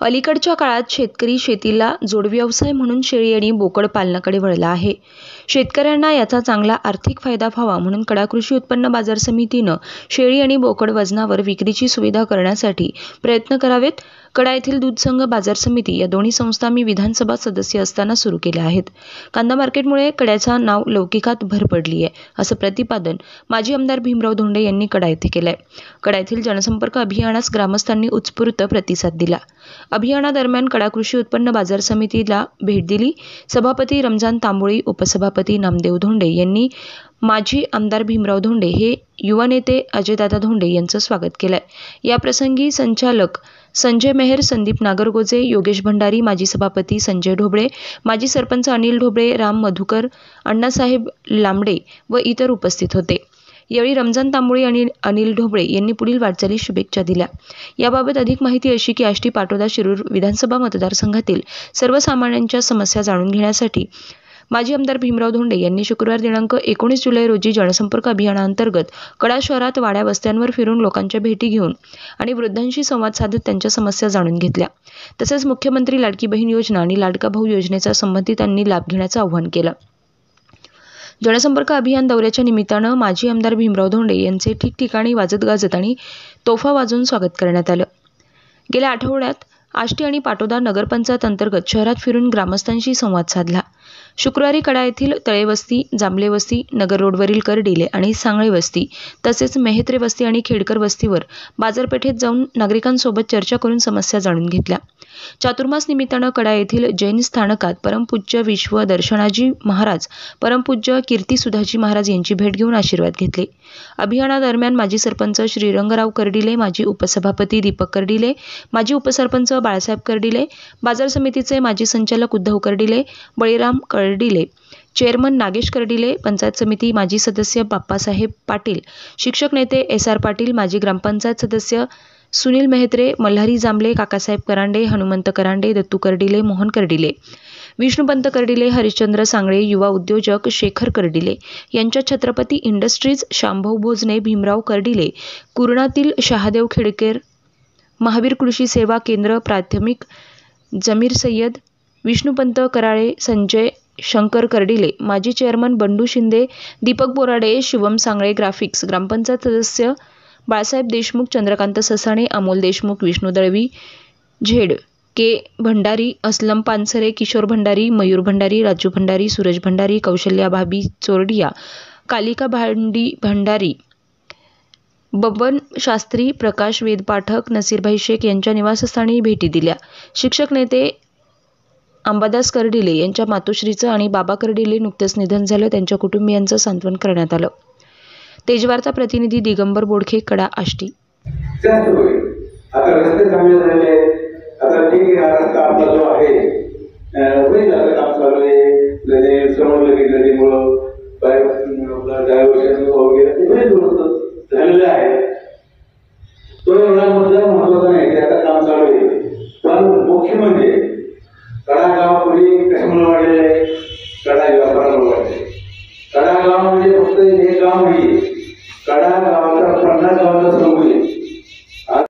अलीकडच्या काळात शेतकरी शेतीला जोडव्यवसाय म्हणून शेळी आणि बोकड पालनाकडे वळला आहे। शेतकऱ्यांना याचा चांगला आर्थिक फायदा व्हावा म्हणून कडा कृषी उत्पन्न बाजार समितीनं शेळी आणि बोकड वजनावर विक्रीची सुविधा करण्यासाठी प्रयत्न करावेत। कडा येथील दूध संघ बाजार समिती या दोन्ही संस्था मी विधानसभा सदस्य असताना सुरू केल्या आहेत। कांदा मार्केटमुळे कड्याचा नाव लौकिकात भर पडली आहे, असं प्रतिपादन माजी आमदार भीमराव धोंडे यांनी कडा येथे केलंय। कडा येथील जनसंपर्क अभियानास ग्रामस्थांनी उत्स्फूर्त प्रतिसाद दिला। अभियानादरम्यान कडा कृषी उत्पन्न बाजार समितीला भेट दिली। सभापती रमजान तांबोळी, उपसभापती नामदेव धोंडे यांनी माजी आमदार भीमराव धोंडे हे युवा नेते अजयदादा धोंडे यांचं स्वागत केलंय। या प्रसंगी संचालक संजय मेहर, संदीप नागरगोजे, योगेश भंडारी, माजी सभापती संजय ढोबळे, माजी सरपंच अनिल ढोबळे, राम मधुकर, अण्णासाहेब लांबडे व इतर उपस्थित होते। यावेळी रमजान तांबोळी आणि अनिल ढोबळे यांनी पुढील वाटचालीस शुभेच्छा दिल्या। याबाबत अधिक माहिती अशी की आष्टी, पाटोदा, शिरूर विधानसभा मतदारसंघातील सर्वसामान्यांच्या समस्या जाणून घेण्यासाठी माजी आमदार भीमराव धोंडे यांनी शुक्रवार दिनांक 19 जुलै रोजी जनसंपर्क अभियानाअंतर्गत कडा शहरात वाड्या वस्त्यांवर फिरून लोकांच्या भेटी घेऊन आणि वृद्धांशी संवाद साधत त्यांच्या समस्या जाणून घेतल्या। तसेच मुख्यमंत्री लाडकी बहीण योजना आणि लाडका भाऊ योजनेचा संबंधितांनी लाभ घेण्याचं आवाहन केलं। जनसंपर्क अभियान दौऱ्याच्या निमित्तानं माजी आमदार भीमराव धोंडे यांचे ठिकठिकाणी वाजत गाजत आणि तोफा वाजवून स्वागत करण्यात आलं। गेल्या आठवड्यात आष्टी आणि पाटोदा नगरपंचायत अंतर्गत शहरात फिरून ग्रामस्थांशी संवाद साधला। शुक्रवारी कडा येथील तळे वस्ती, जांभले वस्ती, नगर रोडवरील करडिले आणि सांगळे वस्ती तसेच मेहत्रे वस्ती आणि खेडकर वस्तीवर बाजारपेठेत जाऊन नागरिकांसोबत चर्चा करून समस्या जाणून घेतल्या। चातुर्मास निमित्तानं कडा येथील जैन स्थानकात परमपूज्य विश्व दर्शनाजी महाराज, परमपूज्य कीर्तिसुधाजी महाराज यांची भेट घेऊन आशीर्वाद घेतले। अभियानादरम्यान माजी सरपंच श्रीरंगराव करडिले, माजी उपसभापती दीपक करडिले, माजी उपसरपंच बाळासाहेब करडिले, बाजार समितीचे माजी संचालक उद्धव करडिले, बळीराम करडिले, चेअरमन नागेश करडिले, पंचायत समिती माजी सदस्य बाप्पासाहेब पाटील, शिक्षक नेते SR पाटील, माजी ग्रामपंचायत सदस्य सुनील मेहत्रे, मल्हारी जांभले, काकासाहेब करांडे, हनुमंत करांडे, दत्तू करडिले, मोहन करडिले, विष्णुपंत करडिले, हरिश्चंद्र सांगळे, युवा उद्योजक शेखर करडिले यांच्या छत्रपती इंडस्ट्रीज, शांभाऊ भोजने, भीमराव करडिले, कुर्णातील शहादेव खेडकर, महावीर कृषी सेवा केंद्र प्राथमिक, जमीर सय्यद, विष्णुपंत कराळे, संजय शंकर करडिले, माजी चेअरमन बंडू शिंदे, दीपक बोराडे, शिवम सांगळे, ग्राफिक्स, ग्रामपंचायत सदस्य बाळासाहेब देशमुख, चंद्रकांत ससाणे, अमोल देशमुख, विष्णू दळवी, झेड के भंडारी, असलम पानसरे, किशोर भंडारी, मयूर भंडारी, राजू भंडारी, सूरज भंडारी, कौशल्या भाभी चोरडिया, कालिका भांडी भंडारी, बबन शास्त्री, प्रकाश वेद पाठक, नसीरभाई शेख यांच्या निवासस्थानी भेटी दिल्या। शिक्षक नेते अंबादास करडिले यांच्या मातोश्रीचं आणि बाबा करडिले नुकतेच निधन झालं, त्यांच्या कुटुंबियांचं सांत्वन करण्यात आलं। तेजवार्ता प्रतिनिधी दिगंबर बोडखे, कडा, आष्टी। आता रस्ते चांगले झाले, आता ठीक आहे, रस्ता आपला जो आहे काम चालू आहे, समोर नदीमुळं डायव्हर्शन वगैरे दुरुस्त झालेलं आहे। तो एवढा मुद्दा महत्वाचा नाही, त्याचं काम चालू आहे। पण मुख्य म्हणजे कडा गाव पूर्वी कशामुळे वाढलेलं आहे,